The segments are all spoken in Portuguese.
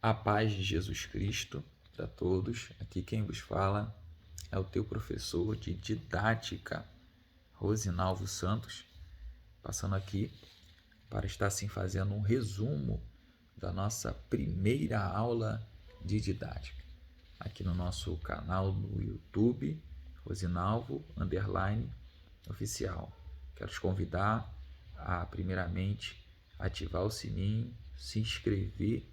A paz de Jesus Cristo para todos. Aqui quem vos fala é o teu professor de didática, Rosinalvo Santos, passando aqui para estar assim fazendo um resumo da nossa primeira aula de didática. Aqui no nosso canal no YouTube, Rosinalvo _oficial. Quero te convidar a primeiramente ativar o sininho, se inscrever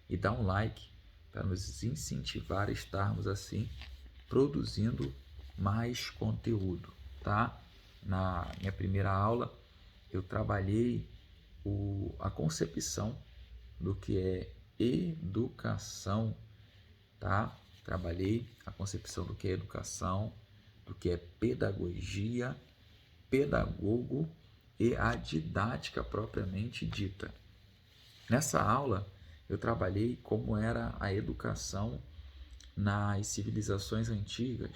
e dar um like para nos incentivar a estarmos assim produzindo mais conteúdo, tá? Na minha primeira aula eu trabalhei a concepção do que é educação, tá? Trabalhei a concepção do que é educação, do que é pedagogia, pedagogo e a didática propriamente dita. Nessa aula eu trabalhei como era a educação nas civilizações antigas,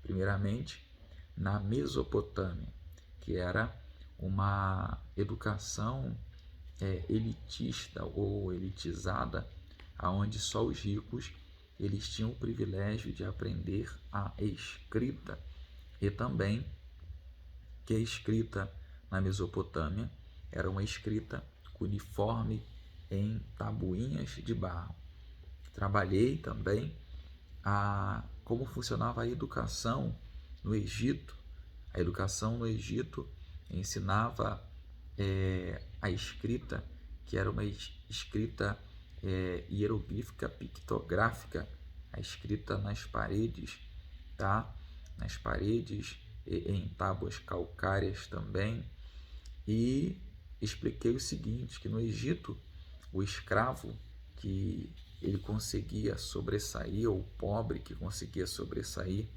primeiramente na Mesopotâmia, que era uma educação elitista ou elitizada, aonde só os ricos eles tinham o privilégio de aprender a escrita, e também que a escrita na Mesopotâmia era uma escrita cuneiforme em tabuinhas de barro. Trabalhei também como funcionava a educação no Egito. A educação no Egito ensinava a escrita, que era uma escrita hieroglífica pictográfica, a escrita nas paredes, tá? Nas paredes, em tábuas calcárias também. E expliquei o seguinte, que no Egito o escravo que ele conseguia sobressair, ou o pobre que conseguia sobressair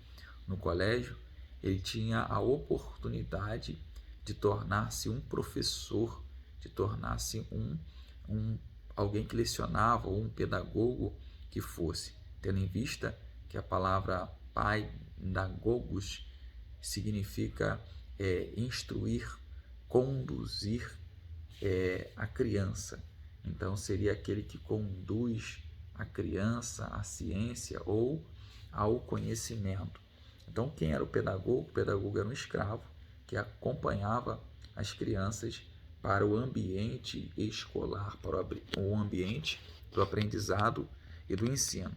no colégio, ele tinha a oportunidade de tornar-se um professor, de tornar-se alguém que lecionava, ou um pedagogo que fosse, tendo em vista que a palavra paidagogos significa instruir, conduzir a criança. Então seria aquele que conduz a criança à ciência ou ao conhecimento. Então quem era o pedagogo? O pedagogo era um escravo que acompanhava as crianças para o ambiente escolar, para o ambiente do aprendizado e do ensino.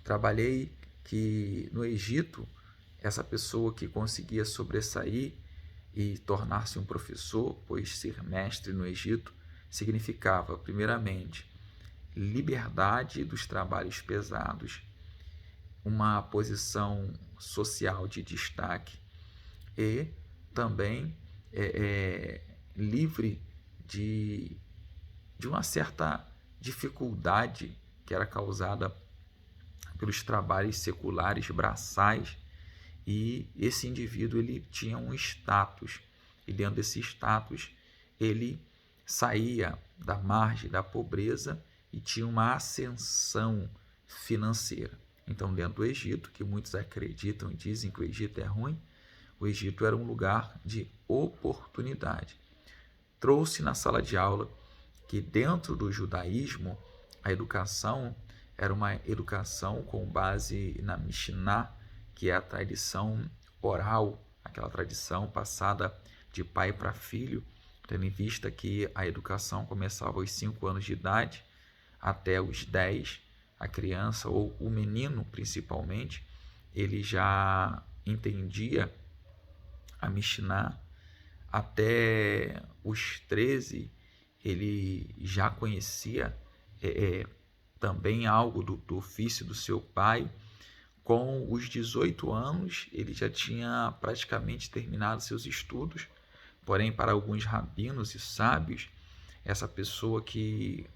Trabalhei que no Egito, essa pessoa que conseguia sobressair e tornar-se um professor, pois ser mestre no Egito significava, primeiramente, liberdade dos trabalhos pesados, uma posição social de destaque e também livre de uma certa dificuldade que era causada pelos trabalhos seculares braçais, e esse indivíduo ele tinha um status, e dentro desse status ele saía da margem da pobreza e tinha uma ascensão financeira. Então, dentro do Egito, que muitos acreditam e dizem que o Egito é ruim, o Egito era um lugar de oportunidade. Trouxe na sala de aula que dentro do judaísmo a educação era uma educação com base na Mishnah, que é a tradição oral, aquela tradição passada de pai para filho, tendo em vista que a educação começava aos 5 anos de idade até os 10, a criança ou o menino principalmente, ele já entendia a Mishnah. Até os 13 ele já conhecia também algo do ofício do seu pai. Com os 18 anos, ele já tinha praticamente terminado seus estudos, porém, para alguns rabinos e sábios, essa pessoa que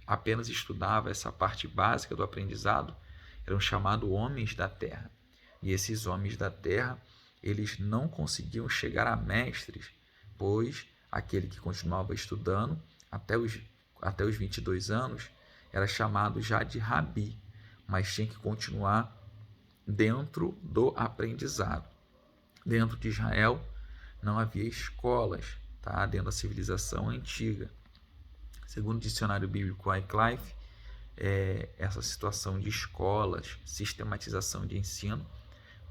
apenas estudava essa parte básica do aprendizado eram chamados homens da terra. E esses homens da terra, eles não conseguiam chegar a mestres, pois aquele que continuava estudando até os 22 anos era chamado já de rabi, mas tinha que continuar dentro do aprendizado. Dentro de Israel não havia escolas, tá? Dentro da civilização antiga. Segundo o dicionário bíblico Wycliffe, essa situação de escolas, sistematização de ensino,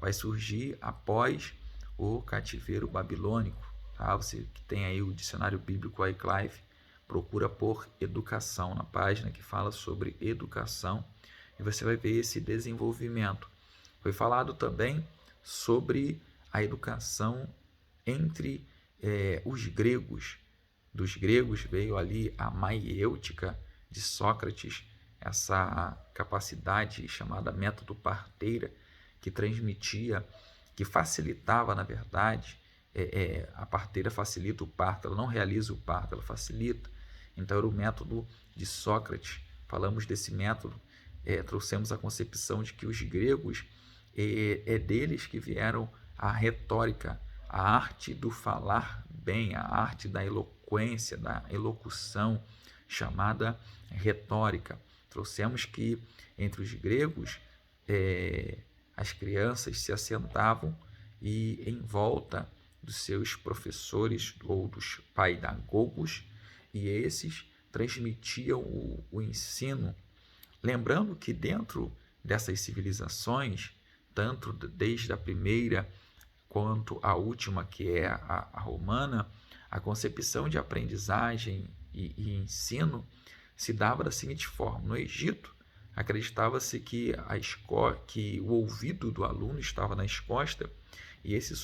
vai surgir após o cativeiro babilônico. Tá? Você que tem aí o dicionário bíblico Wycliffe, procura por educação na página que fala sobre educação e você vai ver esse desenvolvimento. Foi falado também sobre a educação entre os gregos. Dos gregos veio ali a maiêutica de Sócrates, essa capacidade chamada método parteira, que transmitia, que facilitava, na verdade, a parteira facilita o parto, ela não realiza o parto, ela facilita. Então era o método de Sócrates. Falamos desse método, trouxemos a concepção de que os gregos, é deles que vieram a retórica, a arte do falar bem, a arte da eloquência, da elocução, chamada retórica. Trouxemos que entre os gregos as crianças se assentavam e em volta dos seus professores ou dos paidagogos, e esses transmitiam o ensino. Lembrando que dentro dessas civilizações, tanto desde a primeira quanto a última, que é a romana, a concepção de aprendizagem e ensino se dava da seguinte forma. No Egito, acreditava-se que que o ouvido do aluno estava na escosta e esse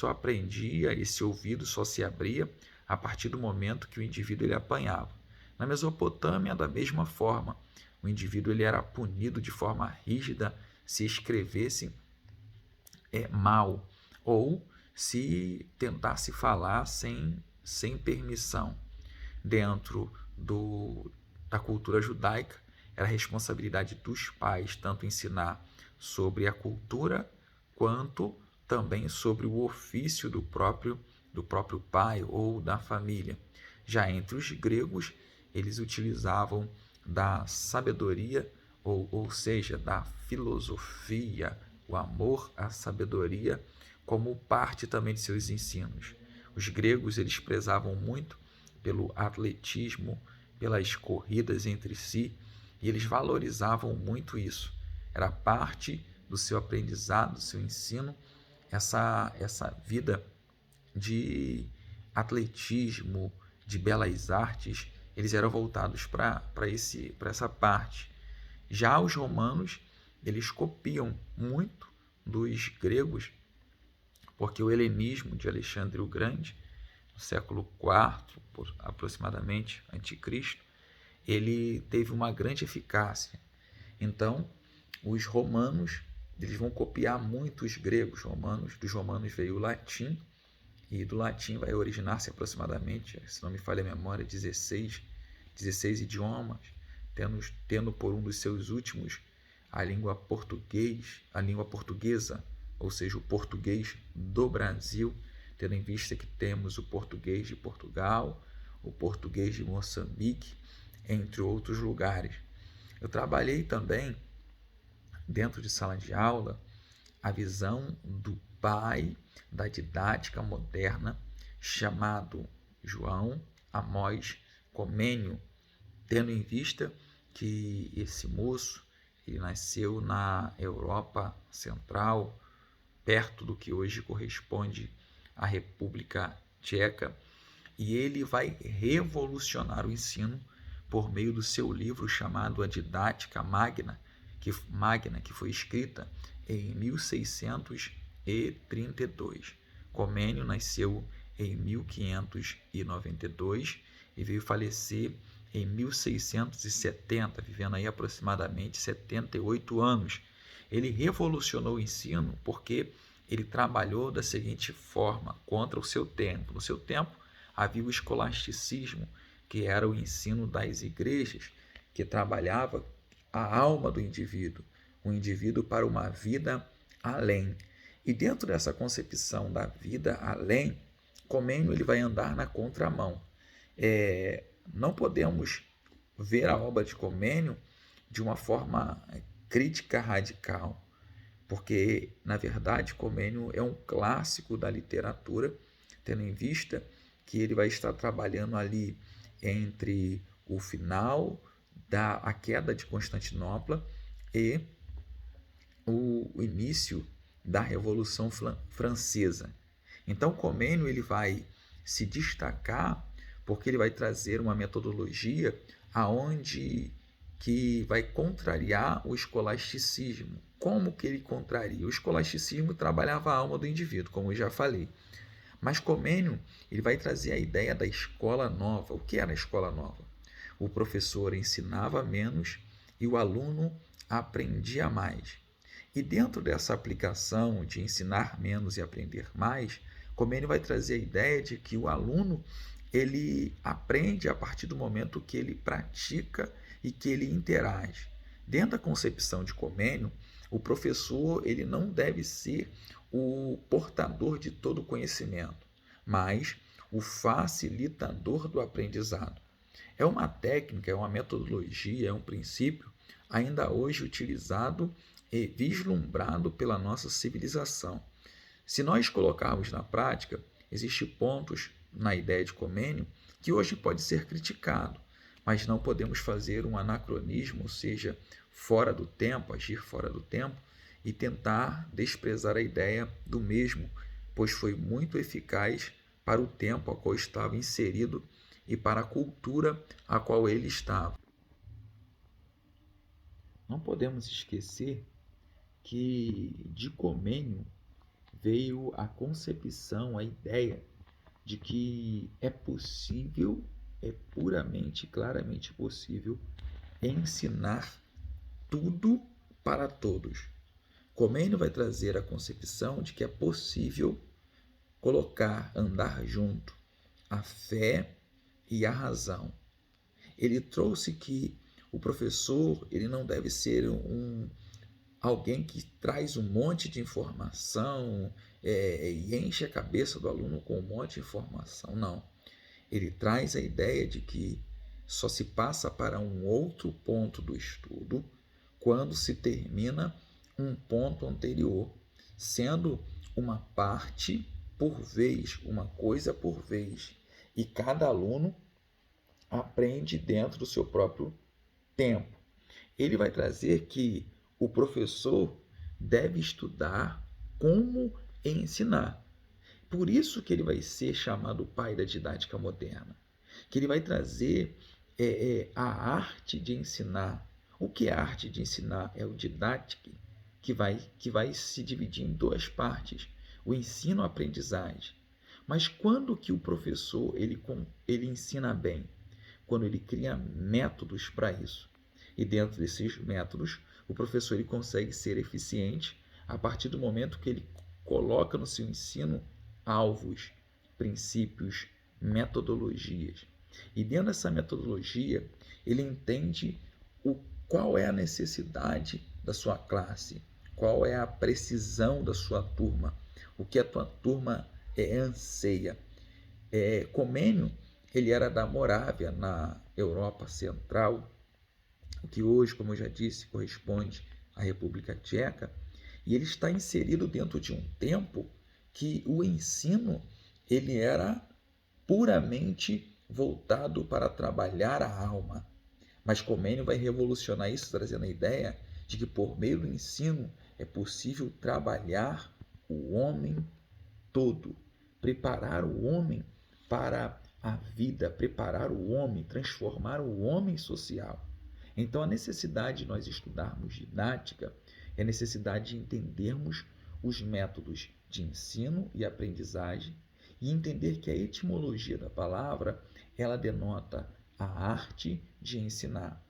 ouvido só se abria a partir do momento que o indivíduo ele apanhava. Na Mesopotâmia, da mesma forma, o indivíduo ele era punido de forma rígida se escrevesse mal ou se tentasse falar sem permissão. Dentro da cultura judaica, era responsabilidade dos pais tanto ensinar sobre a cultura quanto também sobre o ofício do próprio pai ou da família. Já entre os gregos, eles utilizavam da sabedoria, ou seja, da filosofia, o amor à sabedoria, como parte também de seus ensinos. Os gregos eles prezavam muito pelo atletismo, pelas corridas entre si, e eles valorizavam muito isso. Era parte do seu aprendizado, do seu ensino, essa vida de atletismo, de belas artes, eles eram voltados para essa parte. Já os romanos, eles copiam muito dos gregos, porque o helenismo de Alexandre o Grande, no século IV, aproximadamente, anticristo, ele teve uma grande eficácia. Então, os romanos, eles vão copiar muito os gregos. Dos romanos veio o latim, e do latim vai originar-se aproximadamente, se não me falha a memória, 16 idiomas, tendo por um dos seus últimos a língua portuguesa, ou seja, o português do Brasil, tendo em vista que temos o português de Portugal, o português de Moçambique, entre outros lugares. Eu trabalhei também, dentro de sala de aula, a visão do pai da didática moderna, chamado João Amós Comênio, tendo em vista que esse moço ele nasceu na Europa Central, perto do que hoje corresponde à República Tcheca, e ele vai revolucionar o ensino por meio do seu livro chamado A Didática Magna, que foi escrita em 1632. Comênio nasceu em 1592 e veio falecer em 1670, vivendo aí aproximadamente 78 anos. Ele revolucionou o ensino porque ele trabalhou da seguinte forma, contra o seu tempo. No seu tempo, havia o escolasticismo, que era o ensino das igrejas, que trabalhava a alma do indivíduo, o indivíduo para uma vida além. E dentro dessa concepção da vida além, Comênio ele vai andar na contramão. Não podemos ver a obra de Comênio de uma forma crítica radical, porque, na verdade, Comênio é um clássico da literatura, tendo em vista que ele vai estar trabalhando ali entre o final a queda de Constantinopla e o início da Revolução Francesa. Então, Comênio ele vai se destacar porque ele vai trazer uma metodologia aonde que vai contrariar o escolasticismo. Como que ele contraria? O escolasticismo trabalhava a alma do indivíduo, como eu já falei. Mas Comênio ele vai trazer a ideia da escola nova. O que era a escola nova? O professor ensinava menos e o aluno aprendia mais. E dentro dessa aplicação de ensinar menos e aprender mais, Comênio vai trazer a ideia de que o aluno ele aprende a partir do momento que ele pratica e que ele interage. Dentro da concepção de Comênio, o professor ele não deve ser o portador de todo o conhecimento, mas o facilitador do aprendizado. É uma técnica, é uma metodologia, é um princípio ainda hoje utilizado e vislumbrado pela nossa civilização. Se nós colocarmos na prática, existem pontos na ideia de Comênio que hoje pode ser criticado, mas não podemos fazer um anacronismo, ou seja, fora do tempo, agir fora do tempo e tentar desprezar a ideia do mesmo, pois foi muito eficaz para o tempo a qual estava inserido e para a cultura a qual ele estava. Não podemos esquecer que de Comênio veio a concepção, a ideia de que é possível, é puramente, claramente possível, ensinar tudo para todos. Comênio vai trazer a concepção de que é possível colocar, andar junto, a fé e a razão. Ele trouxe que o professor ele não deve ser alguém que traz um monte de informação e enche a cabeça do aluno com um monte de informação. Não. Ele traz a ideia de que só se passa para um outro ponto do estudo quando se termina um ponto anterior, sendo uma parte por vez, uma coisa por vez. E cada aluno aprende dentro do seu próprio tempo. Ele vai trazer que o professor deve estudar como ensinar. Por isso que ele vai ser chamado pai da didática moderna, que ele vai trazer a arte de ensinar. O que é a arte de ensinar? É o didático que vai se dividir em duas partes, o ensino e a aprendizagem. Mas quando que o professor ele ensina bem? Quando ele cria métodos para isso. E dentro desses métodos, o professor ele consegue ser eficiente a partir do momento que ele coloca no seu ensino alvos, princípios, metodologias. E dentro dessa metodologia, ele entende qual é a necessidade da sua classe, qual é a precisão da sua turma, o que a tua turma anseia. Comênio ele era da Morávia, na Europa Central, o que hoje, como eu já disse, corresponde à República Tcheca, e ele está inserido dentro de um tempo que o ensino ele era puramente voltado para trabalhar a alma. Mas Comênio vai revolucionar isso, trazendo a ideia de que por meio do ensino é possível trabalhar o homem todo, preparar o homem para a vida, preparar o homem, transformar o homem social. Então, a necessidade de nós estudarmos didática é a necessidade de entendermos os métodos de ensino e aprendizagem e entender que a etimologia da palavra ela denota a arte de ensinar.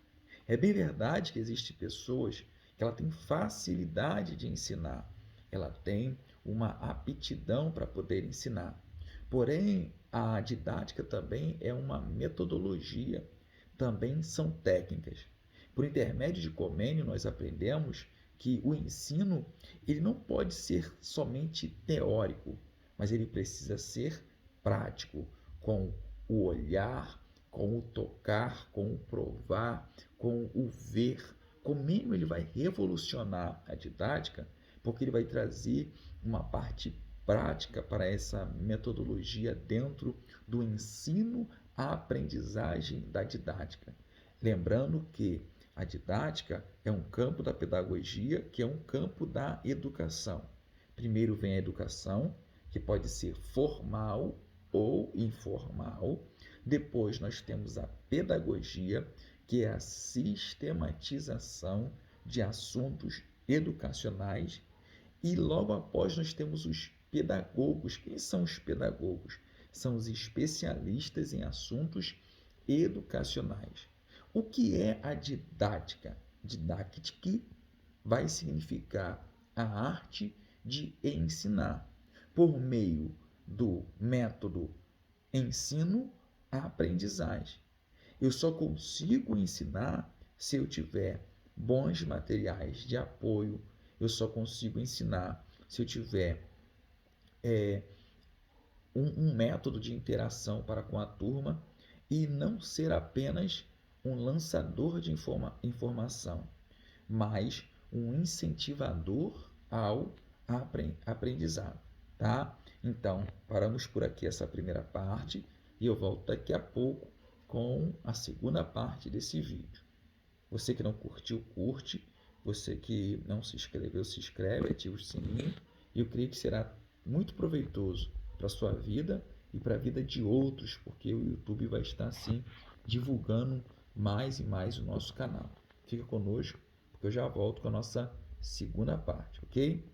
É bem verdade que existem pessoas que ela tem facilidade de ensinar, ela tem uma aptidão para poder ensinar. Porém, a didática também é uma metodologia, também são técnicas. Por intermédio de Comênio, nós aprendemos que o ensino ele não pode ser somente teórico, mas ele precisa ser prático, com o olhar, com o tocar, com o provar, com o ver. Comênio ele vai revolucionar a didática, porque ele vai trazer uma parte prática para essa metodologia dentro do ensino à aprendizagem da didática. Lembrando que a didática é um campo da pedagogia, que é um campo da educação. Primeiro vem a educação, que pode ser formal ou informal. Depois nós temos a pedagogia, que é a sistematização de assuntos educacionais. E logo após nós temos os pedagogos. Quem são os pedagogos? São os especialistas em assuntos educacionais. O que é a didática? Didática vai significar a arte de ensinar por meio do método ensino-aprendizagem. Eu só consigo ensinar se eu tiver bons materiais de apoio, eu só consigo ensinar se eu tiver um método de interação para com a turma e não ser apenas um lançador de informação, mas um incentivador ao aprendizado, tá? Então, paramos por aqui essa primeira parte e eu volto daqui a pouco com a segunda parte desse vídeo. Você que não curtiu, curte. Você que não se inscreveu, se inscreve, ativa o sininho. E eu creio que será muito proveitoso para a sua vida e para a vida de outros, porque o YouTube vai estar assim divulgando mais e mais o nosso canal. Fica conosco, porque eu já volto com a nossa segunda parte, ok?